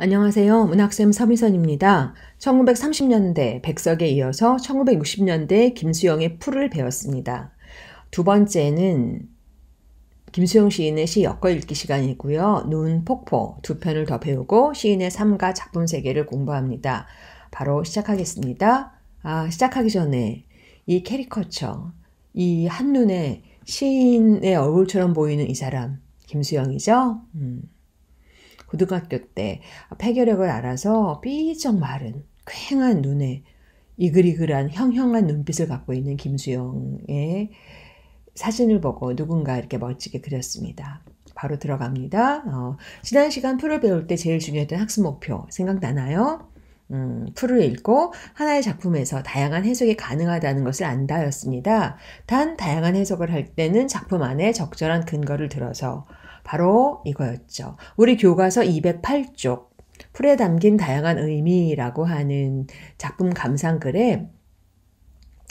안녕하세요. 문학쌤 서미선입니다. 1930년대 백석에 이어서 1960년대 김수영의 풀을 배웠습니다. 두 번째는 김수영 시인의 시 엮어읽기 시간이고요. 눈, 폭포 두 편을 더 배우고 시인의 삶과 작품 세계를 공부합니다. 바로 시작하겠습니다. 시작하기 전에 이 캐리커처, 이 한눈에 시인의 얼굴처럼 보이는 이 사람, 김수영이죠? 고등학교 때 폐결핵을 앓아서 삐쩍 마른 퀭한 눈에 이글이글한 형형한 눈빛을 갖고 있는 김수영의 사진을 보고 누군가 이렇게 멋지게 그렸습니다. 바로 들어갑니다. 지난 시간 풀을 배울 때 제일 중요했던 학습 목표 생각나나요? 풀을 읽고 하나의 작품에서 다양한 해석이 가능하다는 것을 안다였습니다. 단 다양한 해석을 할 때는 작품 안에 적절한 근거를 들어서 바로 이거였죠. 우리 교과서 208쪽 풀에 담긴 다양한 의미라고 하는 작품 감상글에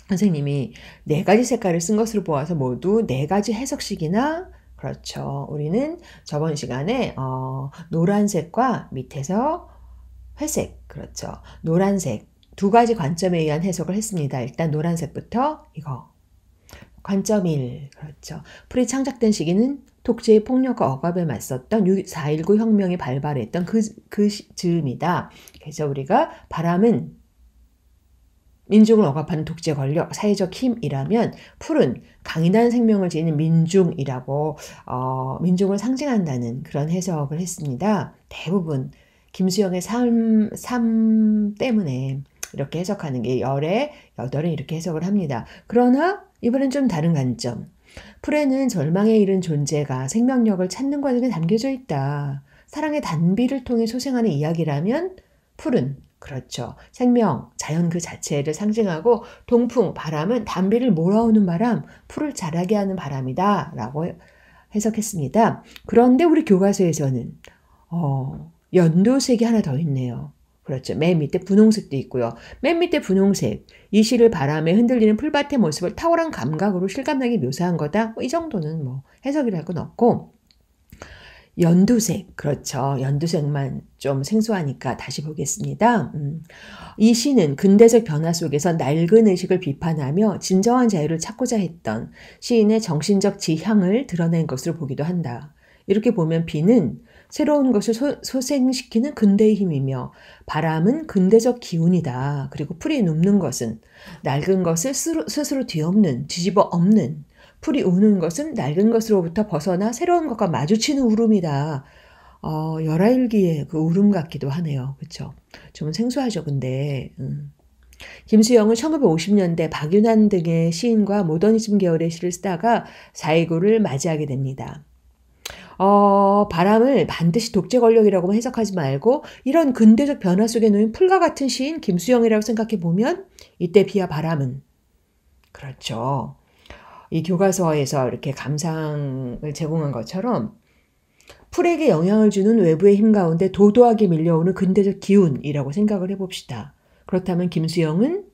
선생님이 4가지 색깔을 쓴 것으로 보아서 모두 4가지 해석식이나 그렇죠. 우리는 저번 시간에 노란색과 밑에서 회색, 그렇죠. 노란색 2가지 관점에 의한 해석을 했습니다. 일단 노란색부터 이거 관점 1, 그렇죠. 풀이 창작된 시기는 독재의 폭력과 억압에 맞섰던 4.19 혁명이 발발했던 그 즈음이다. 그래서 우리가 바람은 민중을 억압하는 독재 권력, 사회적 힘이라면 풀은 강인한 생명을 지닌 민중이라고 민중을 상징한다는 그런 해석을 했습니다. 대부분 김수영의 삶 때문에 이렇게 해석하는 게 열에 여덟에 이렇게 해석을 합니다. 그러나 이번엔 좀 다른 관점. 풀에는 절망에 이른 존재가 생명력을 찾는 과정에 담겨져 있다. 사랑의 단비를 통해 소생하는 이야기라면 풀은 그렇죠. 생명, 자연 그 자체를 상징하고 동풍, 바람은 단비를 몰아오는 바람, 풀을 자라게 하는 바람이다 라고 해석했습니다. 그런데 우리 교과서에서는 연두색이 하나 더 있네요. 그렇죠. 맨 밑에 분홍색도 있고요. 맨 밑에 분홍색, 이 시를 바람에 흔들리는 풀밭의 모습을 탁월한 감각으로 실감나게 묘사한 거다. 이 정도는 해석이랄 건 없고 연두색, 그렇죠. 연두색만 좀 생소하니까 다시 보겠습니다. 이 시는 근대적 변화 속에서 낡은 의식을 비판하며 진정한 자유를 찾고자 했던 시인의 정신적 지향을 드러낸 것으로 보기도 한다. 이렇게 보면 비는 새로운 것을 소생시키는 근대의 힘이며 바람은 근대적 기운이다. 그리고 풀이 눕는 것은 낡은 것을 스스로 뒤엎는, 뒤집어 엎는, 풀이 우는 것은 낡은 것으로부터 벗어나 새로운 것과 마주치는 울음이다. 열하일기의 그 울음 같기도 하네요. 그렇죠? 좀 생소하죠, 근데. 김수영은 1950년대 박윤환 등의 시인과 모더니즘 계열의 시를 쓰다가 4.19를 맞이하게 됩니다. 바람을 반드시 독재 권력이라고 해석하지 말고 이런 근대적 변화 속에 놓인 풀과 같은 시인 김수영이라고 생각해 보면 이때 비와 바람은 그렇죠. 이 교과서에서 이렇게 감상을 제공한 것처럼 풀에게 영향을 주는 외부의 힘 가운데 도도하게 밀려오는 근대적 기운이라고 생각을 해봅시다. 그렇다면 김수영은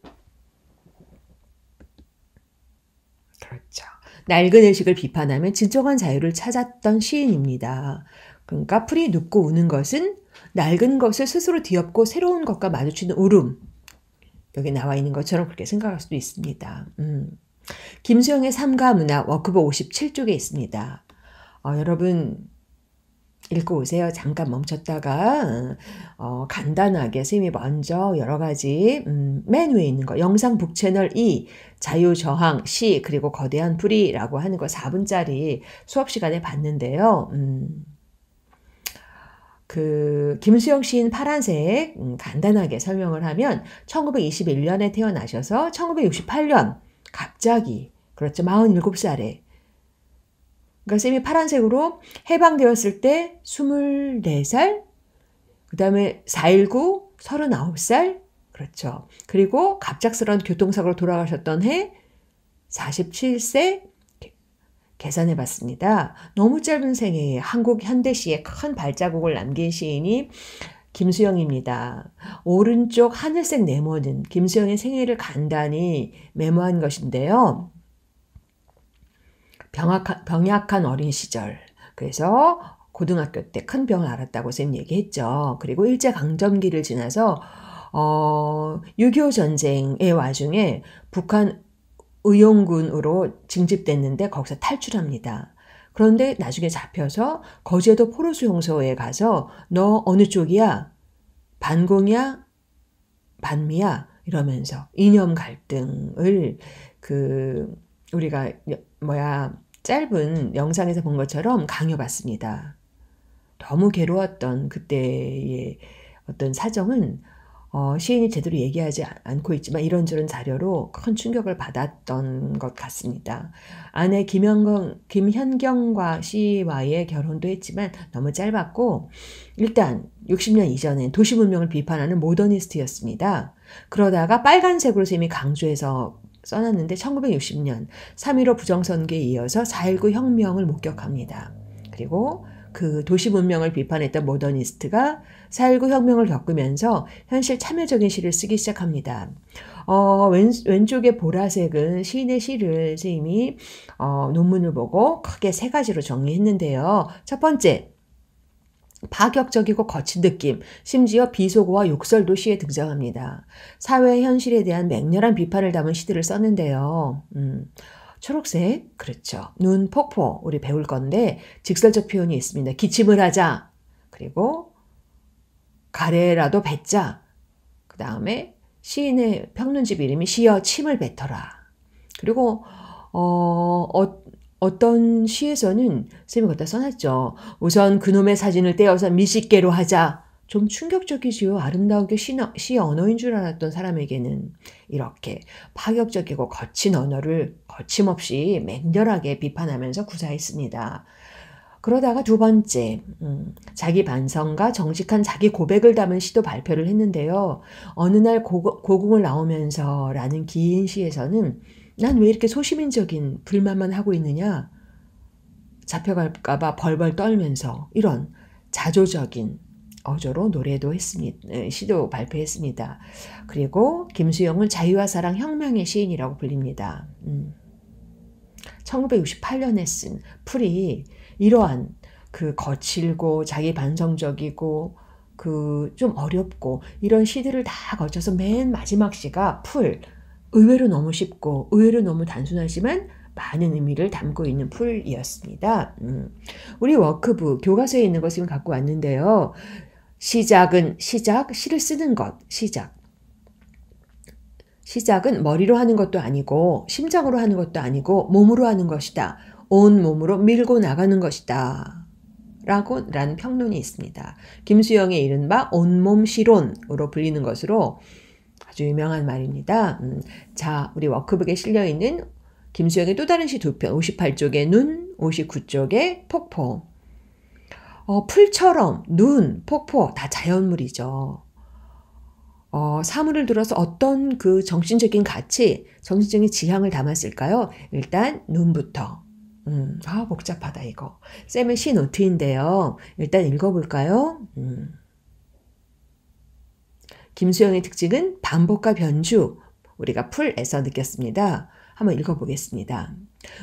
그렇죠. 낡은 의식을 비판하며 진정한 자유를 찾았던 시인입니다. 그러니까 풀이 눕고 우는 것은 낡은 것을 스스로 뒤엎고 새로운 것과 마주치는 울음. 여기 나와 있는 것처럼 그렇게 생각할 수도 있습니다. 김수영의 삶과 문화 워크북 57쪽에 있습니다. 여러분 읽고 오세요. 잠깐 멈췄다가 간단하게 선생님이 먼저 여러 가지 맨 위에 있는 거 영상 북채널 2 자유저항 시 그리고 거대한 풀이라고 하는 거 4분짜리 수업 시간에 봤는데요. 그 김수영 시인 파란색 간단하게 설명을 하면 1921년에 태어나셔서 1968년 갑자기 그렇죠. 47살에 그러니까 쌤이 파란색으로 해방되었을 때 24살, 그 다음에 4.19, 39살, 그렇죠. 그리고 갑작스러운 교통사고로 돌아가셨던 해 47세 계산해 봤습니다. 너무 짧은 생애에 한국 현대시에 큰 발자국을 남긴 시인이 김수영입니다. 오른쪽 하늘색 네모는 김수영의 생애를 간단히 메모한 것인데요. 병약한 어린 시절. 그래서 고등학교 때 큰 병을 앓았다고 쌤 얘기했죠. 그리고 일제강점기를 지나서 6.25 전쟁의 와중에 북한 의용군으로 징집됐는데 거기서 탈출합니다. 그런데 나중에 잡혀서 거제도 포로수용소에 가서 너 어느 쪽이야? 반공이야? 반미야? 이러면서 이념 갈등을 우리가 짧은 영상에서 본 것처럼 강요받습니다. 너무 괴로웠던 그때의 어떤 사정은 시인이 제대로 얘기하지 않고 있지만 이런저런 자료로 큰 충격을 받았던 것 같습니다. 아내 김현경과 씨와의 결혼도 했지만 너무 짧았고 일단 60년 이전엔 도시 문명을 비판하는 모더니스트였습니다. 그러다가 빨간색으로 쌤이 강조해서 써놨는데 1960년 3.15 부정선거에 이어서 4.19 혁명을 목격합니다. 그리고 그 도시 문명을 비판했던 모더니스트가 4.19 혁명을 겪으면서 현실 참여적인 시를 쓰기 시작합니다. 왼쪽의 보라색은 시인의 시를 선생님이 논문을 보고 크게 3가지로 정리했는데요. 첫 번째, 파격적이고 거친 느낌, 심지어 비속어와 욕설도 시에 등장합니다. 사회 현실에 대한 맹렬한 비판을 담은 시들을 썼는데요. 초록색, 그렇죠. 눈, 폭포, 우리 배울 건데 직설적 표현이 있습니다. 기침을 하자, 그리고 가래라도 뱉자, 그 다음에 시인의 평론집 이름이 시여 침을 뱉어라. 그리고 어떤 시에서는 쌤이 갖다 써놨죠. 우선 그놈의 사진을 떼어서 미식개로 하자. 좀 충격적이지요. 아름다우게 시 언어인 줄 알았던 사람에게는 이렇게 파격적이고 거친 언어를 거침없이 맹렬하게 비판하면서 구사했습니다. 그러다가 두 번째, 자기 반성과 정직한 자기 고백을 담은 시도 발표를 했는데요. 어느 날 고궁을 나오면서 라는 긴 시에서는 난 왜 이렇게 소시민적인 불만만 하고 있느냐? 잡혀갈까봐 벌벌 떨면서 이런 자조적인 어조로 노래도 했습니다. 시도 발표했습니다. 그리고 김수영은 자유와 사랑 혁명의 시인이라고 불립니다. 1968년에 쓴 풀이 이러한 그 거칠고 자기 반성적이고 좀 어렵고 이런 시들을 다 거쳐서 맨 마지막 시가 풀, 의외로 너무 쉽고 의외로 너무 단순하지만 많은 의미를 담고 있는 풀이었습니다. 우리 워크북 교과서에 있는 것을 갖고 왔는데요. 시작은 시를 쓰는 것, 시작은 머리로 하는 것도 아니고 심장으로 하는 것도 아니고 몸으로 하는 것이다. 온 몸으로 밀고 나가는 것이다. 라는 평론이 있습니다. 김수영의 이른바 온몸 시론으로 불리는 것으로 아주 유명한 말입니다. 자, 우리 워크북에 실려있는 김수영의 또 다른 시 2편, 58쪽의 눈, 59쪽의 폭포. 풀처럼 눈, 폭포 다 자연물이죠. 사물을 들어서 어떤 그 정신적인 가치, 정신적인 지향을 담았을까요? 일단 눈부터. 복잡하다 이거. 쌤의 시 노트인데요. 일단 읽어볼까요? 김수영의 특징은 반복과 변주, 우리가 풀에서 느꼈습니다. 한번 읽어보겠습니다.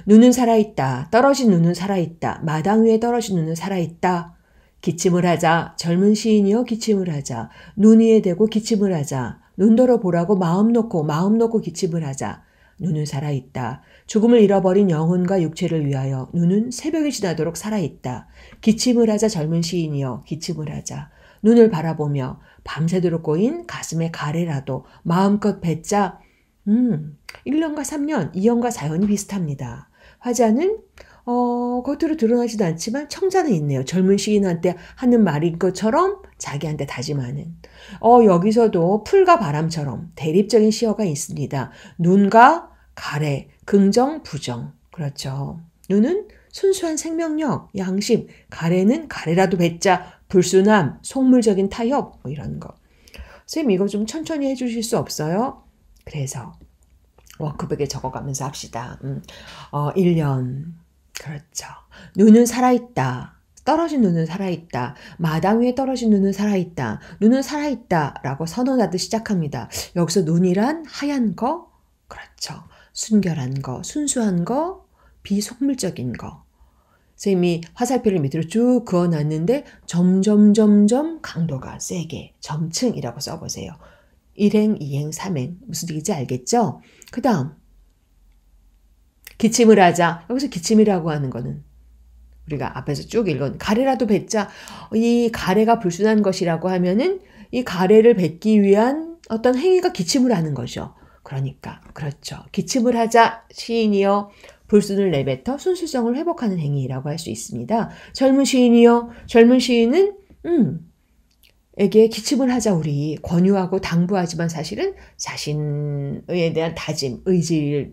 눈은 살아있다. 떨어진 눈은 살아있다. 마당 위에 떨어진 눈은 살아있다. 기침을 하자. 젊은 시인이여 기침을 하자. 눈 위에 대고 기침을 하자. 눈더러 보라고 마음 놓고 기침을 하자. 눈은 살아있다. 죽음을 잃어버린 영혼과 육체를 위하여 눈은 새벽이 지나도록 살아있다. 기침을 하자 젊은 시인이여 기침을 하자. 눈을 바라보며 밤새도록 꼬인 가슴의 가래라도 마음껏 뱉자. 1년과 3년, 2년과 4년이 비슷합니다. 화자는 겉으로 드러나지도 않지만 청자는 있네요. 젊은 시인한테 하는 말인 것처럼 자기한테 다짐하는. 여기서도 풀과 바람처럼 대립적인 시어가 있습니다. 눈과 가래, 긍정, 부정. 그렇죠. 눈은 순수한 생명력, 양심, 가래는 가래라도 뱉자, 불순함, 속물적인 타협, 이런 거. 선생님 이거 좀 천천히 해주실 수 없어요? 그래서 워크북에 적어가면서 합시다. 1년. 그렇죠. 눈은 살아있다. 떨어진 눈은 살아있다. 마당 위에 떨어진 눈은 살아있다. 눈은 살아있다. 라고 선언하듯 시작합니다. 여기서 눈이란 하얀 거, 그렇죠. 순결한 거, 순수한 거, 비속물적인 거. 선생님이 화살표를 밑으로 쭉 그어놨는데 점점 강도가 세게 점층이라고 써보세요. 1행, 2행, 3행 무슨 얘기인지 알겠죠? 그 다음 기침을 하자. 여기서 기침이라고 하는 거는 우리가 앞에서 쭉 읽은 가래라도 뱉자. 이 가래가 불순한 것이라고 하면은 이 가래를 뱉기 위한 어떤 행위가 기침을 하는 거죠. 그러니까 그렇죠. 기침을 하자 시인이여 불순을 내뱉어 순수성을 회복하는 행위라고 할 수 있습니다. 젊은 시인이여 젊은 시인은 에게 기침을 하자 우리 권유하고 당부하지만 사실은 자신에 대한 다짐, 의지의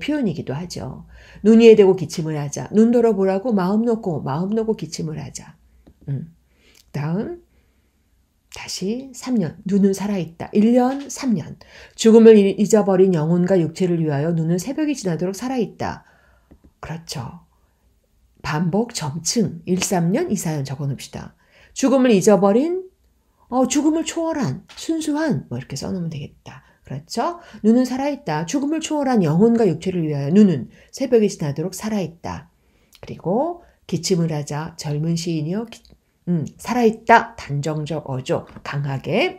표현이기도 하죠. 눈 위에 대고 기침을 하자. 눈 돌아보라고 마음 놓고 기침을 하자. 다음 다시 3년. 눈은 살아있다. 1년, 3년. 죽음을 잊어버린 영혼과 육체를 위하여 눈은 새벽이 지나도록 살아있다. 그렇죠. 반복, 점층. 1, 3년, 2, 4년 적어놓읍시다. 죽음을 잊어버린, 죽음을 초월한, 순수한, 뭐 이렇게 써놓으면 되겠다. 그렇죠? 눈은 살아있다. 죽음을 초월한 영혼과 육체를 위하여 눈은 새벽이 지나도록 살아있다. 그리고 기침을 하자. 젊은 시인이여 살아있다. 단정적 어조. 강하게.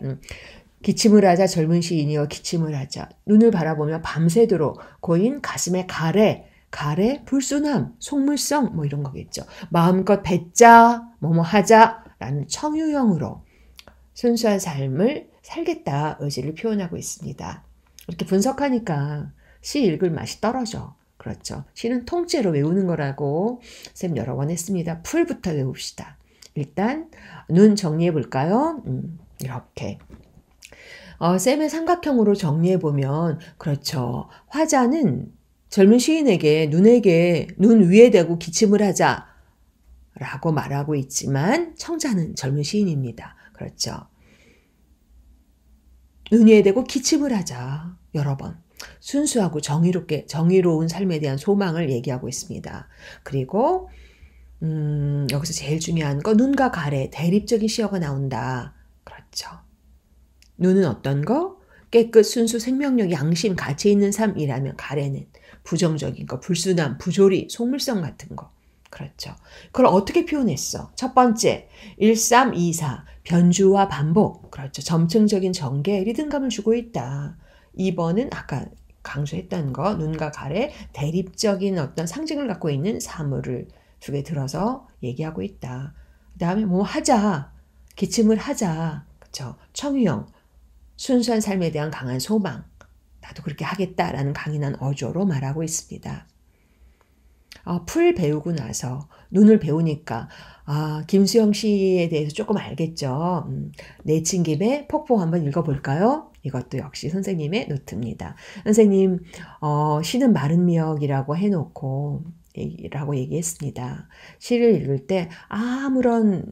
기침을 하자. 젊은 시인이여 기침을 하자. 눈을 바라보며 밤새도록 고인 가슴에 가래, 불순함, 속물성 뭐 이런 거겠죠. 마음껏 뱉자, 뭐뭐 하자 라는 청유형으로 순수한 삶을 살겠다 의지를 표현하고 있습니다. 이렇게 분석하니까 시 읽을 맛이 떨어져. 그렇죠. 시는 통째로 외우는 거라고 쌤 여러 번 했습니다. 풀부터 외웁시다. 일단 눈 정리해 볼까요? 이렇게 쌤의 삼각형으로 정리해 보면 그렇죠. 화자는 젊은 시인에게 눈 위에 대고 기침을 하자 라고 말하고 있지만 청자는 젊은 시인입니다. 그렇죠. 눈 위에 대고 기침을 하자 여러 번 순수하고 정의로운 삶에 대한 소망을 얘기하고 있습니다. 그리고 여기서 제일 중요한 거 눈과 가래 대립적인 시어가 나온다. 그렇죠. 눈은 어떤 거? 깨끗, 순수, 생명력, 양심, 가치 있는 삶이라면 가래는 부정적인 거, 불순함, 부조리, 속물성 같은 거. 그렇죠. 그걸 어떻게 표현했어? 첫 번째, 1, 3, 2, 4, 변주와 반복. 그렇죠. 점층적인 전개, 리듬감을 주고 있다. 2번은 아까 강조했던 거, 눈과 가래, 대립적인 어떤 상징을 갖고 있는 사물을 두 개 들어서 얘기하고 있다. 그 다음에 뭐 하자, 기침을 하자. 그렇죠. 청유형, 순수한 삶에 대한 강한 소망. 나도 그렇게 하겠다라는 강인한 어조로 말하고 있습니다. 풀 배우고 나서 눈을 배우니까 김수영 씨에 대해서 조금 알겠죠. 내친 김에 폭포 한번 읽어볼까요? 이것도 역시 선생님의 노트입니다. 선생님 시는 마른 미역이라고 해놓고 라고 얘기했습니다. 시를 읽을 때 아무런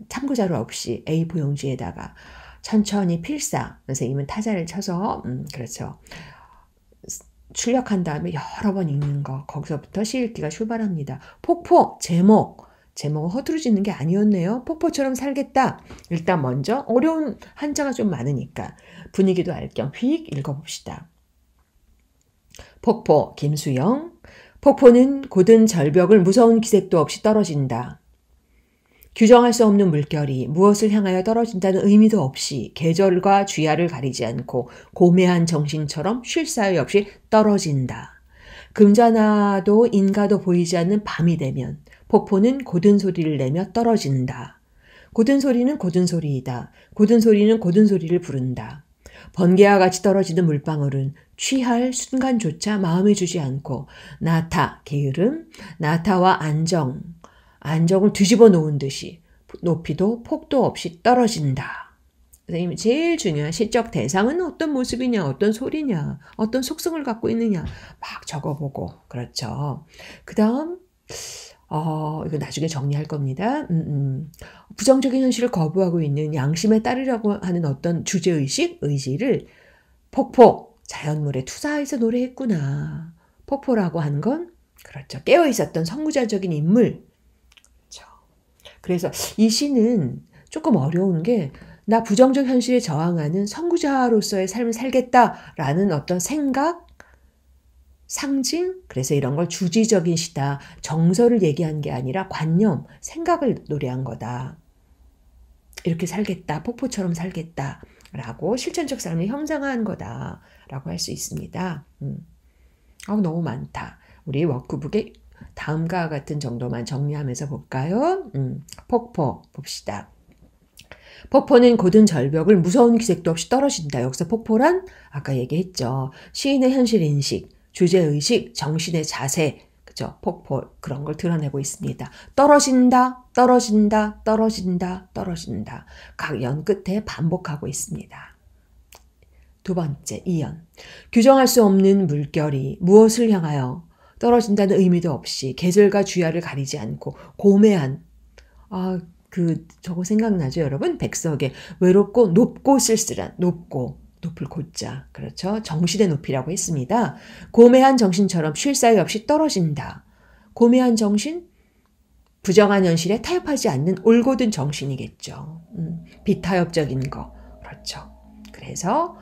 참고자료 없이 A4 용지에다가 천천히 필사, 선생님은 타자를 쳐서 그렇죠. 출력한 다음에 여러 번 읽는 거, 거기서부터 시 읽기가 출발합니다. 폭포, 제목은 허투루 짓는 게 아니었네요. 폭포처럼 살겠다. 일단 먼저 어려운 한자가 좀 많으니까 분위기도 알 겸 휙 읽어봅시다. 폭포, 김수영. 폭포는 곧은 절벽을 무서운 기색도 없이 떨어진다. 규정할 수 없는 물결이 무엇을 향하여 떨어진다는 의미도 없이 계절과 주야를 가리지 않고 고매한 정신처럼 쉴 사이 없이 떨어진다. 금자나도 인가도 보이지 않는 밤이 되면 폭포는 고든 소리를 내며 떨어진다. 고든 소리는 고든 소리이다. 고든 소리는 고든 소리를 부른다. 번개와 같이 떨어지는 물방울은 취할 순간조차 마음에 주지 않고 나타, 게으름, 나타와 안정을 뒤집어 놓은 듯이 높이도 폭도 없이 떨어진다. 선생님 제일 중요한 시적 대상은 어떤 모습이냐, 어떤 소리냐, 어떤 속성을 갖고 있느냐 막 적어보고 그렇죠. 그 다음 이거 나중에 정리할 겁니다. 부정적인 현실을 거부하고 있는 양심에 따르려고 하는 어떤 주제의식, 의지를 폭포, 자연물에 투사해서 노래했구나. 폭포라고 한 건 그렇죠. 깨어있었던 선구자적인 인물. 그렇죠. 그래서 이 시는 조금 어려운 게 나 부정적 현실에 저항하는 선구자로서의 삶을 살겠다라는 어떤 생각, 상징, 그래서 이런 걸 주지적인 시다. 정서를 얘기한 게 아니라 관념, 생각을 노래한 거다. 이렇게 살겠다, 폭포처럼 살겠다 라고 실천적 삶을 형상화한 거다 라고 할 수 있습니다. 너무 많다. 우리 워크북에 다음과 같은 정도만 정리하면서 볼까요? 폭포 봅시다. 폭포는 고든 절벽을 무서운 기색도 없이 떨어진다. 여기서 폭포란 아까 얘기했죠. 시인의 현실인식, 주제의식, 정신의 자세, 그죠? 폭포 그런 걸 드러내고 있습니다. 떨어진다, 떨어진다, 떨어진다, 떨어진다. 각 연 끝에 반복하고 있습니다. 두 번째, 2연. 규정할 수 없는 물결이 무엇을 향하여 떨어진다는 의미도 없이 계절과 주야를 가리지 않고 고매한 저거 생각나죠, 여러분? 백석의 외롭고 높고 쓸쓸한 높고 높을 고자 그렇죠? 정신의 높이라고 했습니다. 고매한 정신처럼 쉴 사이 없이 떨어진다. 고매한 정신? 부정한 현실에 타협하지 않는 올곧은 정신이겠죠. 비타협적인 거 그렇죠. 그래서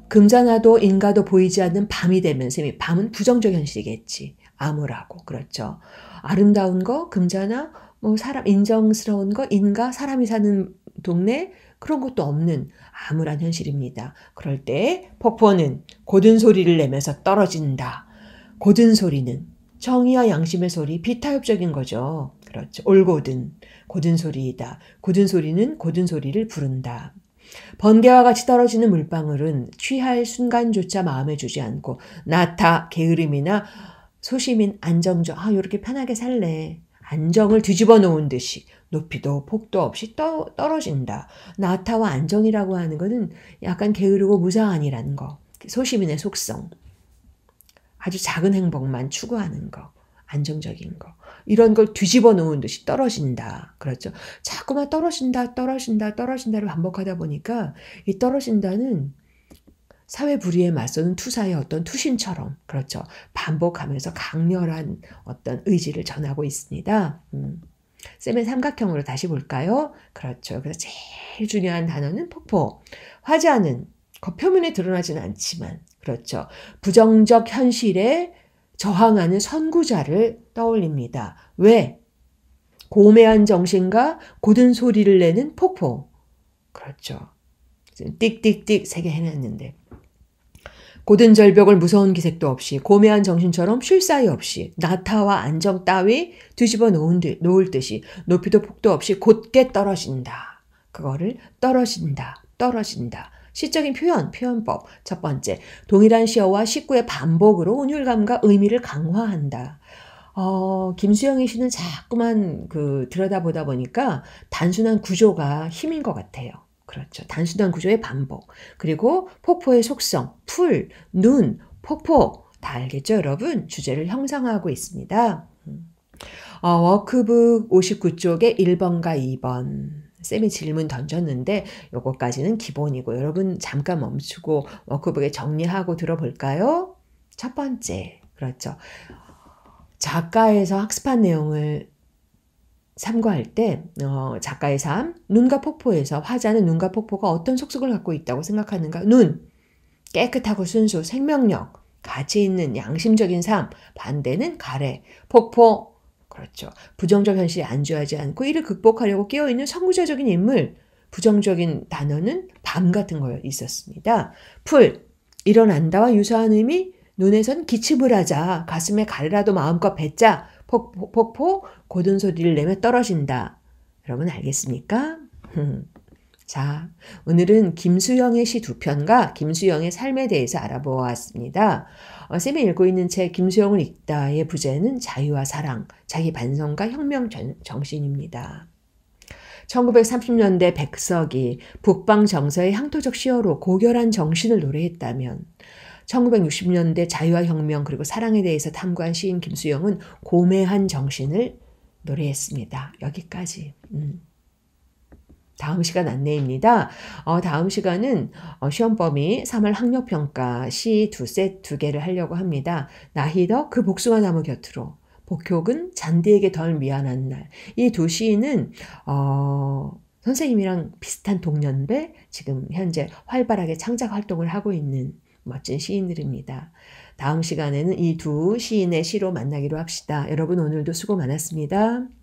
금자나도 인가도 보이지 않는 밤이 되면서 밤은 부정적 현실이겠지. 암울하고 그렇죠. 아름다운 거 금자나 사람 인정스러운 거 인가 사람이 사는 동네 그런 것도 없는 암울한 현실입니다. 그럴 때 폭포는 고든 소리를 내면서 떨어진다. 고든 소리는 정의와 양심의 소리, 비타협적인 거죠. 그렇죠. 올곧은 고든 소리이다. 고든 소리는 고든 소리를 부른다. 번개와 같이 떨어지는 물방울은 취할 순간조차 마음에 주지 않고 나타, 게으름이나 소심인 안정적, 이렇게 편하게 살래. 안정을 뒤집어 놓은 듯이 높이도 폭도 없이 떨어진다. 나타와 안정이라고 하는 것은 약간 게으르고 무상한이라는 거. 소시민의 속성. 아주 작은 행복만 추구하는 거. 안정적인 거. 이런 걸 뒤집어 놓은 듯이 떨어진다. 그렇죠. 자꾸만 떨어진다, 떨어진다, 떨어진다를 반복하다 보니까 이 떨어진다는 사회 불의에 맞서는 투사의 어떤 투신처럼 그렇죠. 반복하면서 강렬한 어떤 의지를 전하고 있습니다. 쌤의 삼각형으로 다시 볼까요? 그렇죠. 그래서 제일 중요한 단어는 폭포. 화자는 겉표면에 드러나지는 않지만 그렇죠. 부정적 현실에 저항하는 선구자를 떠올립니다. 왜? 고매한 정신과 고든 소리를 내는 폭포. 그렇죠. 띡띡띡 3개 해놨는데 고든 절벽을 무서운 기색도 없이 고매한 정신처럼 쉴 사이 없이 나타와 안정 따위 뒤집어 놓을 듯이 높이도 폭도 없이 곧게 떨어진다. 그거를 떨어진다. 떨어진다. 시적인 표현법. 첫 번째, 동일한 시어와 식구의 반복으로 운율감과 의미를 강화한다. 김수영의 시는 자꾸만 들여다보다 보니까 단순한 구조가 힘인 것 같아요. 그렇죠. 단순한 구조의 반복. 그리고 폭포의 속성, 풀, 눈, 폭포. 다 알겠죠, 여러분? 주제를 형상화하고 있습니다. 워크북 59쪽에 1번과 2번. 쌤이 질문 던졌는데 요거까지는 기본이고 여러분 잠깐 멈추고 워크북에 정리하고 들어볼까요? 첫 번째. 그렇죠. 작가에서 학습한 내용을 참고할 때 작가의 삶, 눈과 폭포에서 화자는 눈과 폭포가 어떤 속성을 갖고 있다고 생각하는가? 눈, 깨끗하고 순수, 생명력, 가치 있는 양심적인 삶, 반대는 가래, 폭포, 그렇죠. 부정적 현실에 안주하지 않고 이를 극복하려고 깨어있는 선구자적인 인물, 부정적인 단어는 밤 같은 거 있었습니다. 풀, 일어난다와 유사한 의미, 눈에선 기침을 하자, 가슴에 가래라도 마음껏 뱉자, 폭포, 고든 소리를 내며 떨어진다. 여러분 알겠습니까? 자, 오늘은 김수영의 시 2편과 김수영의 삶에 대해서 알아보았습니다. 쌤이 읽고 있는 책 김수영을 읽다의 부제는 자유와 사랑, 자기 반성과 혁명 정신입니다. 1930년대 백석이 북방 정서의 향토적 시어로 고결한 정신을 노래했다면 1960년대 자유와 혁명 그리고 사랑에 대해서 탐구한 시인 김수영은 고매한 정신을 노래했습니다. 여기까지. 다음 시간 안내입니다. 다음 시간은 시험 범위 3월 학력평가 시 2개를 하려고 합니다. 나희덕 그 복숭아 나무 곁으로 복효근 잔디에게 덜 미안한 날. 이 두 시인은 선생님이랑 비슷한 동년배 지금 현재 활발하게 창작 활동을 하고 있는 멋진 시인들입니다. 다음 시간에는 이 두 시인의 시로 만나기로 합시다. 여러분 오늘도 수고 많았습니다.